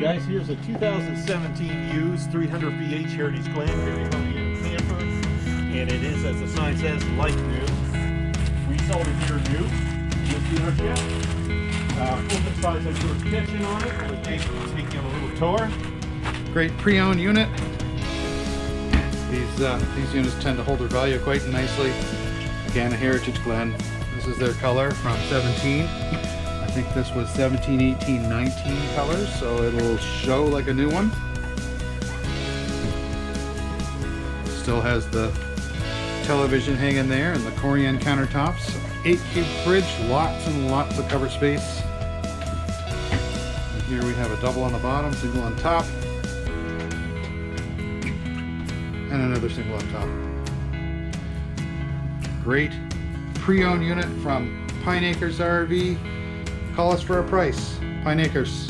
guys, here's a 2017 used 300 VH Heritage Glen, very home camper, and it is, as the sign says, like new. We sold it here new, with dealership. Full size outdoor kitchen on it. We'll take you on a little tour. Great pre-owned unit. These units tend to hold their value quite nicely. Again, a Heritage Glen. This is their color from 17. I think this was 17, 18, 19 colors, so it'll show like a new one. Still has the television hanging there and the Corian countertops. 8-cube fridge, lots and lots of cover space. And here we have a double on the bottom, single on top, and another single on top. Great pre-owned unit from Pine Acres RV. Call us for a price. Pine Acres.